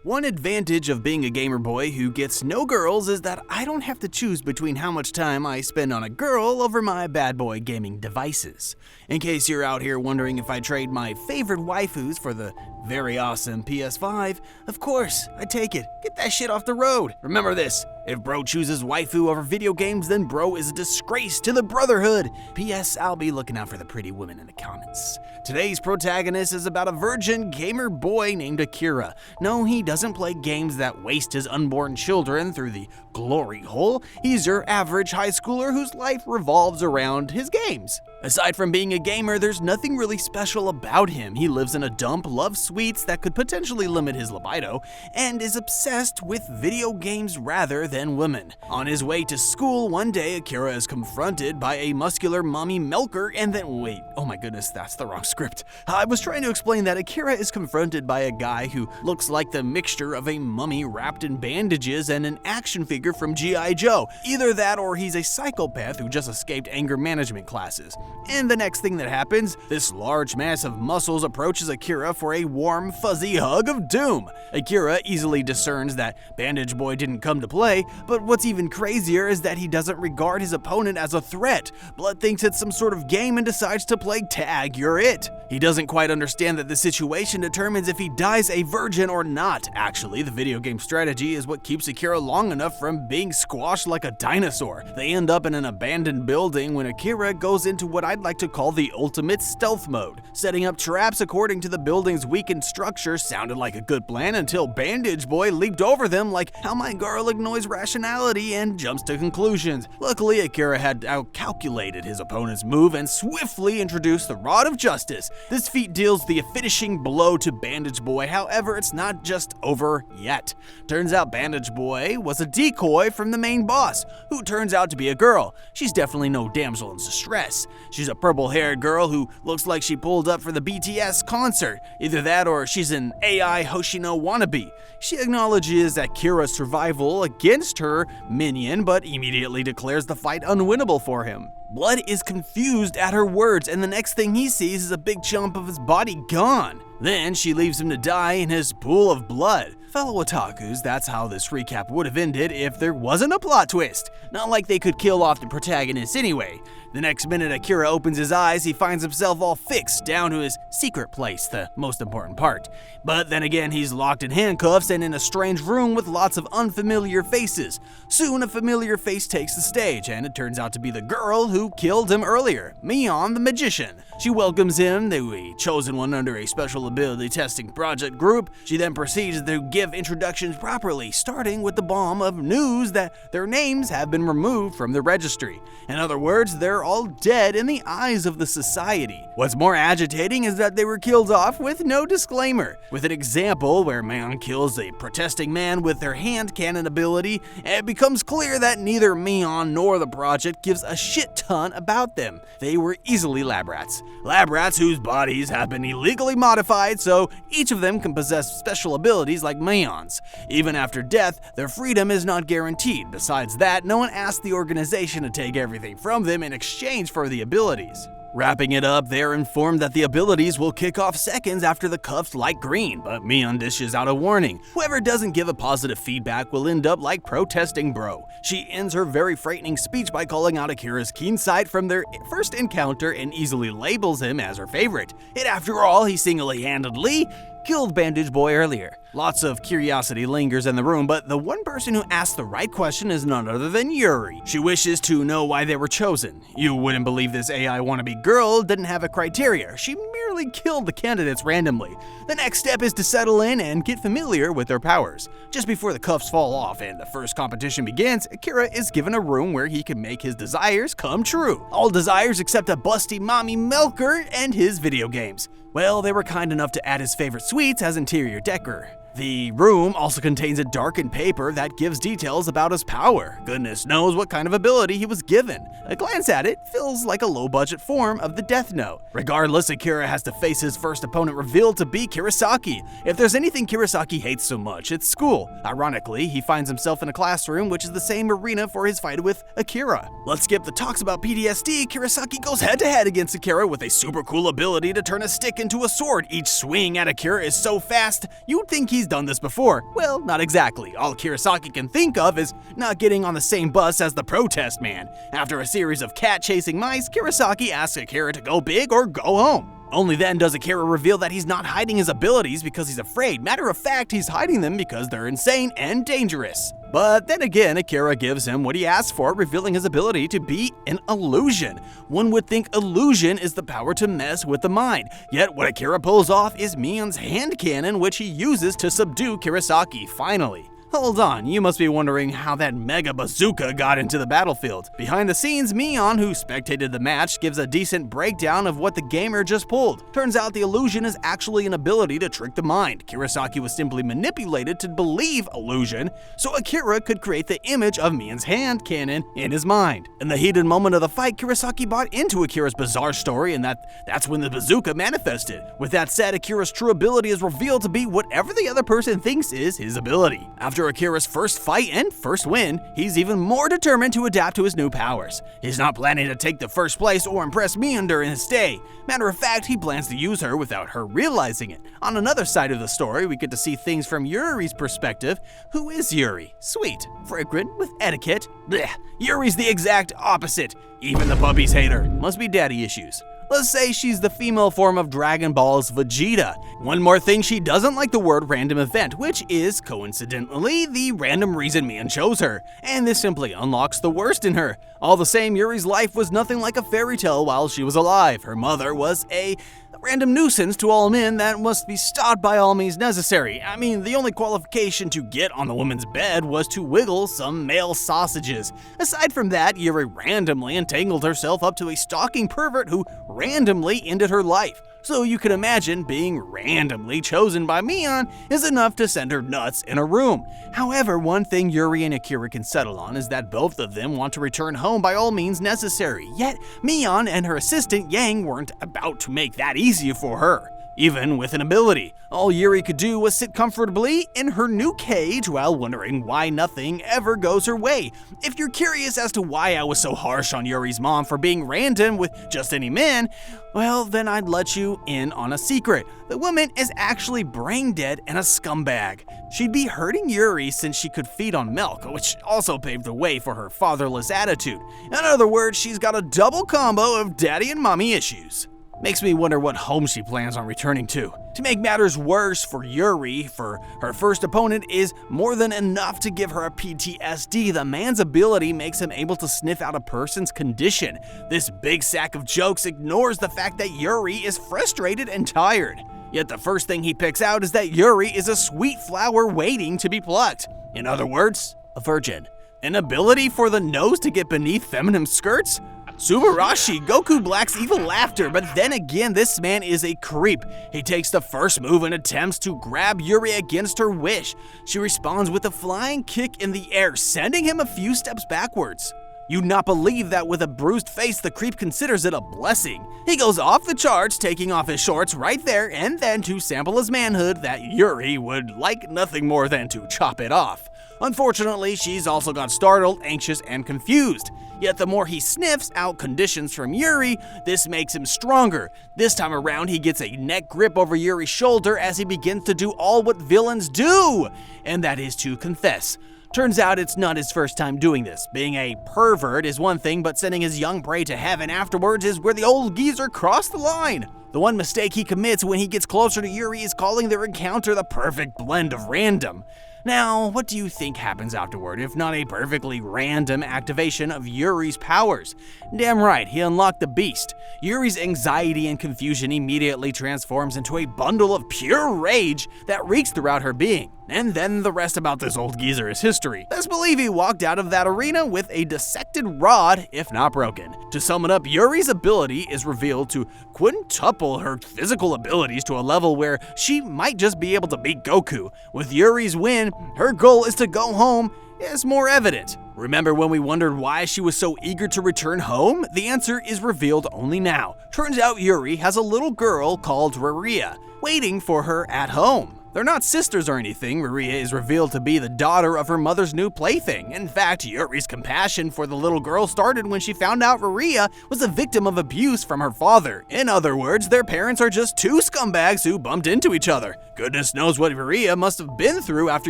One advantage of being a gamer boy who gets no girls is that I don't have to choose between how much time I spend on a girl over my bad boy gaming devices. In case you're out here wondering if I trade my favorite waifus for the very awesome PS5, of course, I take it. Get that shit off the road. Remember this, if bro chooses waifu over video games, then bro is a disgrace to the brotherhood. P.S. I'll be looking out for the pretty women in the comments. Today's protagonist is about a virgin gamer boy named Akira. No, he doesn't play games that waste his unborn children through the glory hole. He's your average high schooler whose life revolves around his games. Aside from being a gamer, there's nothing really special about him. He lives in a dump, loves sweets that could potentially limit his libido, and is obsessed with video games rather than women. On his way to school, one day Akira is confronted by a muscular mommy milker and then wait, oh my goodness, that's the wrong script. I was trying to explain that Akira is confronted by a guy who looks like the mixture of a mummy wrapped in bandages and an action figure from G.I. Joe. Either that or he's a psychopath who just escaped anger management classes. And the next thing that happens, this large mass of muscles approaches Akira for a warm, fuzzy hug of doom. Akira easily discerns that Bandage Boy didn't come to play, but what's even crazier is that he doesn't regard his opponent as a threat. Blood thinks it's some sort of game and decides to play tag, you're it. He doesn't quite understand that the situation determines if he dies a virgin or not. Actually, the video game strategy is what keeps Akira long enough from being squashed like a dinosaur. They end up in an abandoned building when Akira goes into what I'd like to call the ultimate stealth mode. Setting up traps according to the building's weakened structure sounded like a good plan until Bandage Boy leaped over them like how my girl ignores rationality and jumps to conclusions. Luckily, Akira had outcalculated his opponent's move and swiftly introduced the Rod of Justice. This feat deals the finishing blow to Bandage Boy, however, it's not just over yet. Turns out Bandage Boy was a decoy from the main boss, who turns out to be a girl. She's definitely no damsel in distress. She's a purple-haired girl who looks like she pulled up for the BTS concert. Either that or she's an AI Hoshino wannabe. She acknowledges Akira's survival against her minion, but immediately declares the fight unwinnable for him. Blood is confused at her words, and the next thing he sees is a big chunk of his body gone. Then she leaves him to die in his pool of blood. Fellow otakus, that's how this recap would have ended if there wasn't a plot twist. Not like they could kill off the protagonist anyway. The next minute Akira opens his eyes, he finds himself all fixed down to his secret place, the most important part. But then again, he's locked in handcuffs and in a strange room with lots of unfamiliar faces. Soon a familiar face takes the stage, and it turns out to be the girl who killed him earlier, Mion the magician. She welcomes him, the chosen one under a special ability testing project group. She then proceeds to give introductions properly, starting with the bomb of news that their names have been removed from the registry. In other words, they're all dead in the eyes of the society. What's more agitating is that they were killed off with no disclaimer. With an example where Mion kills a protesting man with their hand cannon ability, it becomes clear that neither Mion nor the project gives a shit ton about them. They were easily lab rats. Lab rats whose bodies have been illegally modified, so each of them can possess special abilities like Mion's. Even after death, their freedom is not guaranteed. Besides that, no one asked the organization to take everything from them in exchange for the abilities. Wrapping it up, they're informed that the abilities will kick off seconds after the cuffs light green, but Mion dishes out a warning. Whoever doesn't give a positive feedback will end up like protesting bro. She ends her very frightening speech by calling out Akira's keen sight from their first encounter and easily labels him as her favorite. And after all, he single-handedly killed Bandage Boy earlier. Lots of curiosity lingers in the room, but the one person who asked the right question is none other than Yuri. She wishes to know why they were chosen. You wouldn't believe this AI wannabe girl didn't have a criteria. She merely killed the candidates randomly. The next step is to settle in and get familiar with their powers. Just before the cuffs fall off and the first competition begins, Akira is given a room where he can make his desires come true. All desires except a busty mommy milker and his video games. Well, they were kind enough to add his favorite sweets as interior decor. The room also contains a darkened paper that gives details about his power. Goodness knows what kind of ability he was given. A glance at it feels like a low-budget form of the Death Note. Regardless, Akira has to face his first opponent revealed to be Kurosaki. If there's anything Kurosaki hates so much, it's school. Ironically, he finds himself in a classroom which is the same arena for his fight with Akira. Let's skip the talks about PTSD. Kurosaki goes head-to-head against Akira with a super cool ability to turn a stick into a sword. Each swing at Akira is so fast, you'd think he's he's done this before. Well, not exactly. All Kurosaki can think of is not getting on the same bus as the protest man. After a series of cat-chasing mice, Kurosaki asks Akira to go big or go home. Only then does Akira reveal that he's not hiding his abilities because he's afraid. Matter of fact, he's hiding them because they're insane and dangerous. But then again, Akira gives him what he asked for, revealing his ability to be an illusion. One would think illusion is the power to mess with the mind, yet what Akira pulls off is Mion's hand cannon, which he uses to subdue Kurosaki finally. Hold on, you must be wondering how that mega bazooka got into the battlefield. Behind the scenes, Mion, who spectated the match, gives a decent breakdown of what the gamer just pulled. Turns out the illusion is actually an ability to trick the mind. Kurosaki was simply manipulated to believe illusion, so Akira could create the image of Mion's hand cannon in his mind. In the heated moment of the fight, Kurosaki bought into Akira's bizarre story, and that's when the bazooka manifested. With that said, Akira's true ability is revealed to be whatever the other person thinks is his ability. After Akira's first fight and first win, he's even more determined to adapt to his new powers. He's not planning to take the first place or impress Mion during his stay. Matter of fact, he plans to use her without her realizing it. On another side of the story, we get to see things from Yuri's perspective. Who is Yuri? Sweet, fragrant, with etiquette. Blech. Yuri's the exact opposite. Even the puppies hate her. Must be daddy issues. Let's say she's the female form of Dragon Ball's Vegeta. One more thing, she doesn't like the word random event, which is, coincidentally, the random reason Mion chose her, and this simply unlocks the worst in her. All the same, Yuri's life was nothing like a fairy tale while she was alive. Her mother was a random nuisance to all men that must be stopped by all means necessary. I mean, the only qualification to get on the woman's bed was to wiggle some male sausages. Aside from that, Yuri randomly entangled herself up to a stalking pervert who randomly ended her life. So you can imagine being randomly chosen by Mion is enough to send her nuts in a room. However, one thing Yuri and Akira can settle on is that both of them want to return home by all means necessary. Yet, Mion and her assistant Yang weren't about to make that easy for her. Even with an ability, all Yuri could do was sit comfortably in her new cage while wondering why nothing ever goes her way. If you're curious as to why I was so harsh on Yuri's mom for being random with just any man, well, then I'd let you in on a secret. The woman is actually brain dead and a scumbag. She'd be hurting Yuri since she could feed on milk, which also paved the way for her fatherless attitude. In other words, she's got a double combo of daddy and mommy issues. Makes me wonder what home she plans on returning to. To make matters worse for Yuri, for her first opponent is more than enough to give her a PTSD. The man's ability makes him able to sniff out a person's condition. This big sack of jokes ignores the fact that Yuri is frustrated and tired. Yet the first thing he picks out is that Yuri is a sweet flower waiting to be plucked. In other words, a virgin. An ability for the nose to get beneath feminine skirts? Subarashi, Goku Black's evil laughter, but then again, this man is a creep. He takes the first move and attempts to grab Yuri against her wish. She responds with a flying kick in the air, sending him a few steps backwards. You'd not believe that with a bruised face, the creep considers it a blessing. He goes off the charts, taking off his shorts right there, and then to sample his manhood that Yuri would like nothing more than to chop it off. Unfortunately, she's also got startled, anxious, and confused. Yet the more he sniffs out conditions from Yuri, this makes him stronger. This time around, he gets a neck grip over Yuri's shoulder as he begins to do all what villains do, and that is to confess. Turns out it's not his first time doing this. Being a pervert is one thing, but sending his young prey to heaven afterwards is where the old geezer crossed the line. The one mistake he commits when he gets closer to Yuri is calling their encounter the perfect blend of random. Now, what do you think happens afterward, if not a perfectly random activation of Yuri's powers? Damn right, he unlocked the beast. Yuri's anxiety and confusion immediately transforms into a bundle of pure rage that reeks throughout her being. And then the rest about this old geezer is history. Best believe he walked out of that arena with a dissected rod, if not broken. To sum it up, Yuri's ability is revealed to quintuple her physical abilities to a level where she might just be able to beat Goku. With Yuri's win, her goal is to go home is more evident. Remember when we wondered why she was so eager to return home? The answer is revealed only now. Turns out Yuri has a little girl called Raria waiting for her at home. They're not sisters or anything. Maria is revealed to be the daughter of her mother's new plaything. In fact, Yuri's compassion for the little girl started when she found out Maria was a victim of abuse from her father. In other words, their parents are just two scumbags who bumped into each other. Goodness knows what Maria must have been through after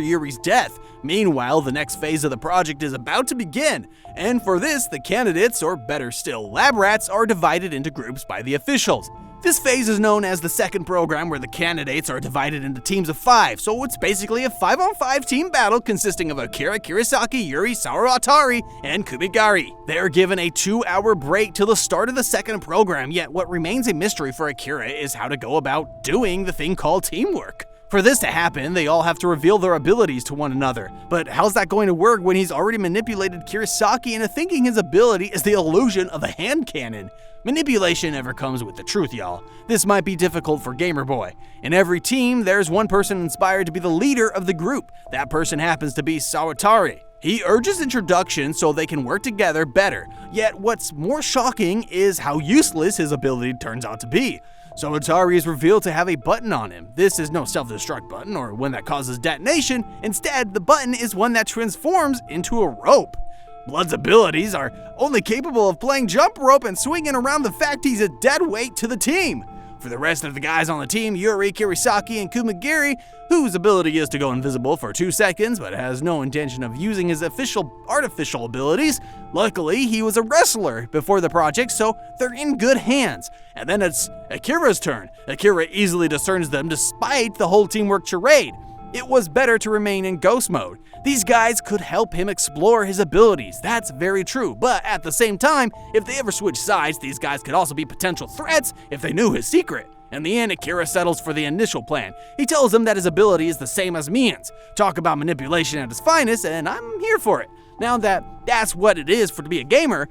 Yuri's death. Meanwhile, the next phase of the project is about to begin. And for this, the candidates, or better still, lab rats, are divided into groups by the officials. This phase is known as the second program, where the candidates are divided into teams of 5, so it's basically a 5-on-5 team battle consisting of Akira, Kirasaki, Yuri, Sawatari, and Kumigari. They are given a 2-hour break till the start of the second program, yet what remains a mystery for Akira is how to go about doing the thing called teamwork. For this to happen, they all have to reveal their abilities to one another. But how's that going to work when he's already manipulated Kirasaki into thinking his ability is the illusion of a hand cannon? Manipulation never comes with the truth, y'all. This might be difficult for Gamer Boy. In every team, there's one person inspired to be the leader of the group. That person happens to be Sawatari. He urges introduction so they can work together better. Yet what's more shocking is how useless his ability turns out to be. Sawatari is revealed to have a button on him. This is no self-destruct button or one that causes detonation. Instead, the button is one that transforms into a rope. Blood's abilities are only capable of playing jump rope and swinging around the fact he's a dead weight to the team. For the rest of the guys on the team, Yuri, Kirasaki, and Kumigiri, whose ability is to go invisible for 2 seconds but has no intention of using his artificial abilities. Luckily, he was a wrestler before the project, so they're in good hands. And then it's Akira's turn. Akira easily discerns them despite the whole teamwork charade. It was better to remain in ghost mode. These guys could help him explore his abilities, that's very true, but at the same time, if they ever switch sides, these guys could also be potential threats if they knew his secret. In the end, Akira settles for the initial plan. He tells them that his ability is the same as Mian's. Talk about manipulation at its finest, and I'm here for it. Now that's what it is to be a gamer,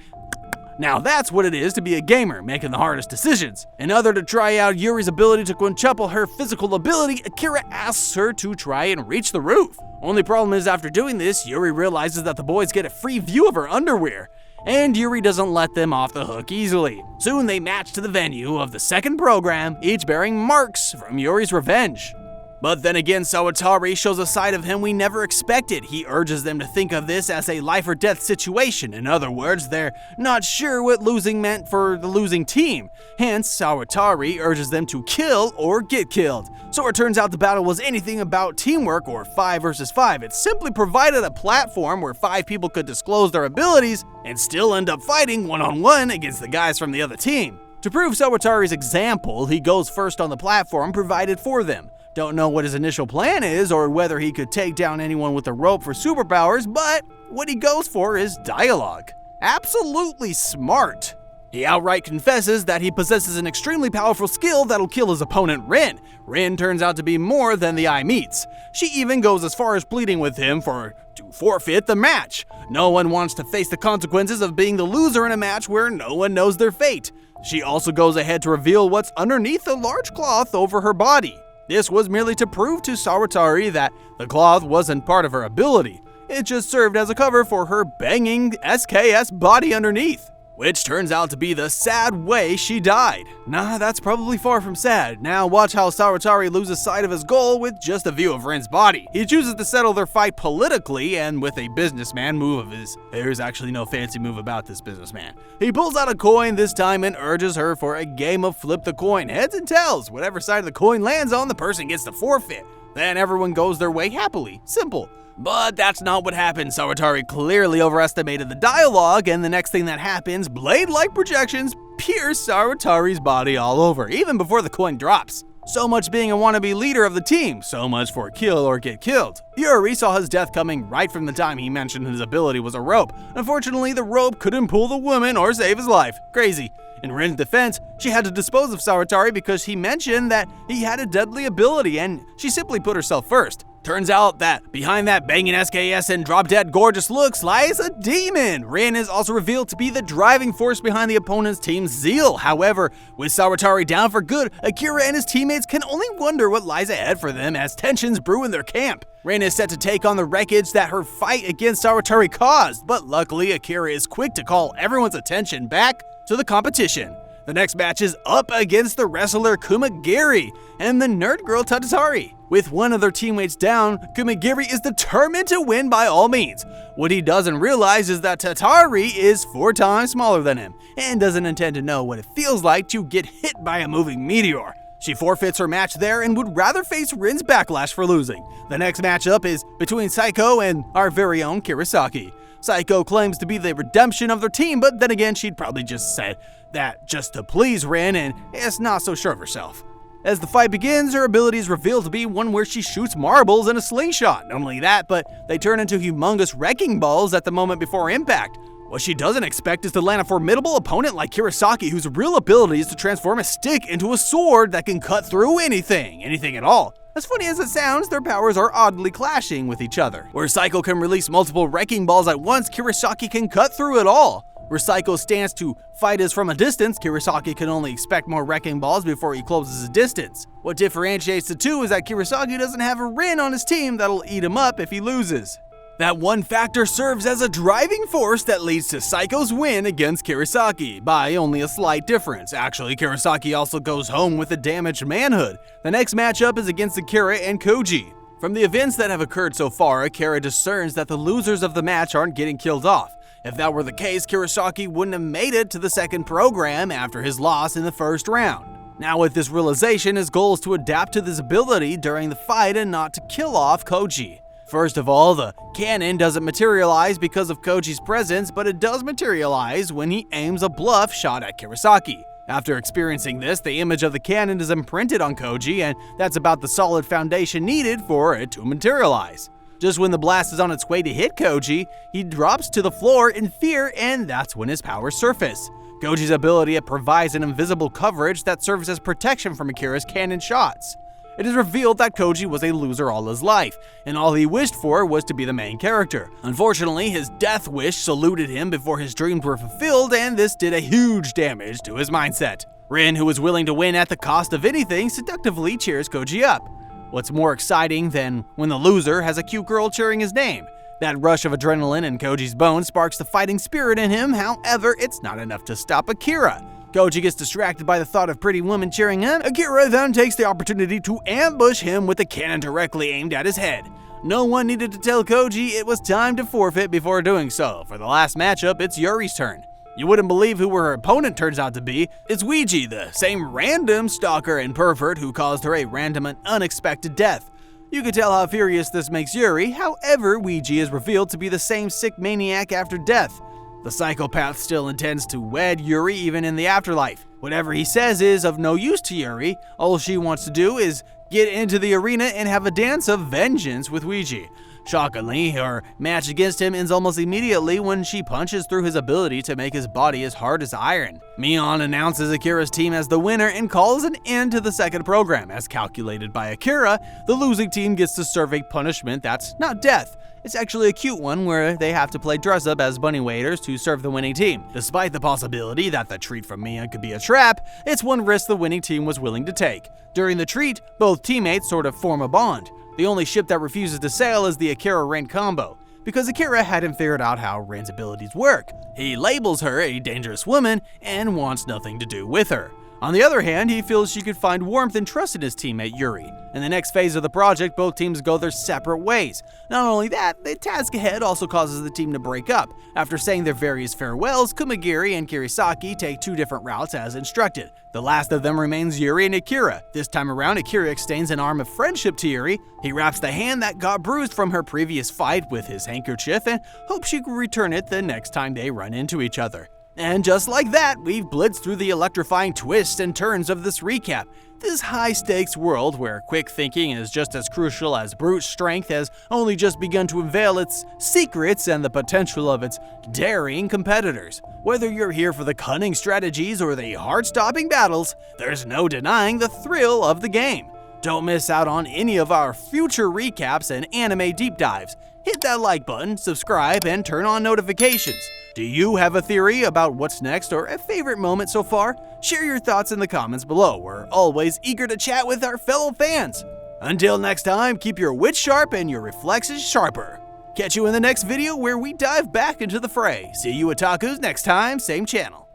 making the hardest decisions. In order to try out Yuri's ability to quintuple her physical ability, Akira asks her to try and reach the roof. Only problem is, after doing this, Yuri realizes that the boys get a free view of her underwear, and Yuri doesn't let them off the hook easily. Soon they match to the venue of the second program, each bearing marks from Yuri's revenge. But then again, Sawatari shows a side of him we never expected. He urges them to think of this as a life or death situation. In other words, they're not sure what losing meant for the losing team. Hence, Sawatari urges them to kill or get killed. So it turns out the battle was anything about teamwork or 5 versus 5. It simply provided a platform where 5 people could disclose their abilities and still end up fighting one-on-one against the guys from the other team. To prove Sawatari's example, he goes first on the platform provided for them. Don't know what his initial plan is or whether he could take down anyone with a rope for superpowers, but what he goes for is dialogue. Absolutely smart. He outright confesses that he possesses an extremely powerful skill that'll kill his opponent Rin. Rin turns out to be more than the eye meets. She even goes as far as pleading with him to forfeit the match. No one wants to face the consequences of being the loser in a match where no one knows their fate. She also goes ahead to reveal what's underneath the large cloth over her body. This was merely to prove to Sawatari that the cloth wasn't part of her ability. It just served as a cover for her banging SKS body underneath, which turns out to be the sad way she died. Nah, that's probably far from sad. Now watch how Sawatari loses sight of his goal with just a view of Rin's body. He chooses to settle their fight politically and with a businessman move of his. There's actually no fancy move about this businessman. He pulls out a coin this time and urges her for a game of flip the coin. Heads and tails, whatever side the coin lands on, the person gets to forfeit. Then everyone goes their way happily. Simple. But that's not what happened. Sawatari clearly overestimated the dialogue, and the next thing that happens, blade-like projections pierce Sawatari's body all over, even before the coin drops. So much being a wannabe leader of the team, so much for kill or get killed. Yuri saw his death coming right from the time he mentioned his ability was a rope. Unfortunately, the rope couldn't pull the woman or save his life. Crazy. In Rin's defense, she had to dispose of Sawatari because he mentioned that he had a deadly ability and she simply put herself first. Turns out that behind that banging SKS and drop-dead gorgeous looks lies a demon. Rin is also revealed to be the driving force behind the opponent's team's zeal. However, with Sawatari down for good, Akira and his teammates can only wonder what lies ahead for them as tensions brew in their camp. Rin is set to take on the wreckage that her fight against Sawatari caused, but luckily Akira is quick to call everyone's attention back to the competition. The next match is up against the wrestler Kumagiri and the nerd girl Tatsuri. With one of their teammates down, Kumagiri is determined to win by all means. What he doesn't realize is that Tatsuri is 4 times smaller than him and doesn't intend to know what it feels like to get hit by a moving meteor. She forfeits her match there and would rather face Rin's backlash for losing. The next matchup is between Saiko and our very own Kirasaki. Saiko claims to be the redemption of their team, but then again she'd probably just said that just to please Rin and is not so sure of herself. As the fight begins, her ability is revealed to be one where she shoots marbles in a slingshot. Not only that, but they turn into humongous wrecking balls at the moment before impact. What she doesn't expect is to land a formidable opponent like Kirasaki, whose real ability is to transform a stick into a sword that can cut through anything at all. As funny as it sounds, their powers are oddly clashing with each other. Where Saiko can release multiple wrecking balls at once, Kirasaki can cut through it all. Where Saiko's stance to fight is from a distance, Kirasaki can only expect more wrecking balls before he closes his distance. What differentiates the two is that Kirasaki doesn't have a Rin on his team that'll eat him up if he loses. That one factor serves as a driving force that leads to Saiko's win against Kirasaki by only a slight difference. Actually, Kirasaki also goes home with a damaged manhood. The next matchup is against Akira and Koji. From the events that have occurred so far, Akira discerns that the losers of the match aren't getting killed off. If that were the case, Kirasaki wouldn't have made it to the second program after his loss in the first round. Now with this realization, his goal is to adapt to this ability during the fight and not to kill off Koji. First of all, the cannon doesn't materialize because of Koji's presence, but it does materialize when he aims a bluff shot at Kirasaki. After experiencing this, the image of the cannon is imprinted on Koji, and that's about the solid foundation needed for it to materialize. Just when the blast is on its way to hit Koji, he drops to the floor in fear, and that's when his powers surface. Koji's ability provides an invisible coverage that serves as protection from Akira's cannon shots. It is revealed that Koji was a loser all his life, and all he wished for was to be the main character. Unfortunately, his death wish saluted him before his dreams were fulfilled, and this did a huge damage to his mindset. Rin, who was willing to win at the cost of anything, seductively cheers Koji up. What's more exciting than when the loser has a cute girl cheering his name? That rush of adrenaline in Koji's bones sparks the fighting spirit in him, however, it's not enough to stop Akira. Koji gets distracted by the thought of pretty women cheering him. Akira then takes the opportunity to ambush him with a cannon directly aimed at his head. No one needed to tell Koji it was time to forfeit before doing so. For the last matchup, it's Yuri's turn. You wouldn't believe who her opponent turns out to be. It's Ouija, the same random stalker and pervert who caused her a random and unexpected death. You can tell how furious this makes Yuri, however, Ouija is revealed to be the same sick maniac after death. The psychopath still intends to wed Yuri even in the afterlife. Whatever he says is of no use to Yuri. All she wants to do is get into the arena and have a dance of vengeance with Ouija. Shockingly, her match against him ends almost immediately when she punches through his ability to make his body as hard as iron. Mion announces Akira's team as the winner and calls an end to the second program. As calculated by Akira, the losing team gets to serve a punishment that's not death. It's actually a cute one where they have to play dress-up as bunny waiters to serve the winning team. Despite the possibility that the treat from Mion could be a trap, it's one risk the winning team was willing to take. During the treat, both teammates sort of form a bond. The only ship that refuses to sail is the Akira-Rin combo, because Akira hadn't figured out how Rin's abilities work. He labels her a dangerous woman and wants nothing to do with her. On the other hand, he feels she could find warmth and trust in his teammate Yuri. In the next phase of the project, both teams go their separate ways. Not only that, the task ahead also causes the team to break up. After saying their various farewells, Kumagiri and Kirasaki take 2 different routes as instructed. The last of them remains Yuri and Akira. This time around, Akira extends an arm of friendship to Yuri. He wraps the hand that got bruised from her previous fight with his handkerchief and hopes she can return it the next time they run into each other. And just like that, we've blitzed through the electrifying twists and turns of this recap. This high-stakes world where quick thinking is just as crucial as brute strength has only just begun to unveil its secrets and the potential of its daring competitors. Whether you're here for the cunning strategies or the heart-stopping battles, there's no denying the thrill of the game. Don't miss out on any of our future recaps and anime deep dives. Hit that like button, subscribe, and turn on notifications. Do you have a theory about what's next or a favorite moment so far? Share your thoughts in the comments below. We're always eager to chat with our fellow fans. Until next time, keep your wits sharp and your reflexes sharper. Catch you in the next video where we dive back into the fray. See you otakus next time, same channel.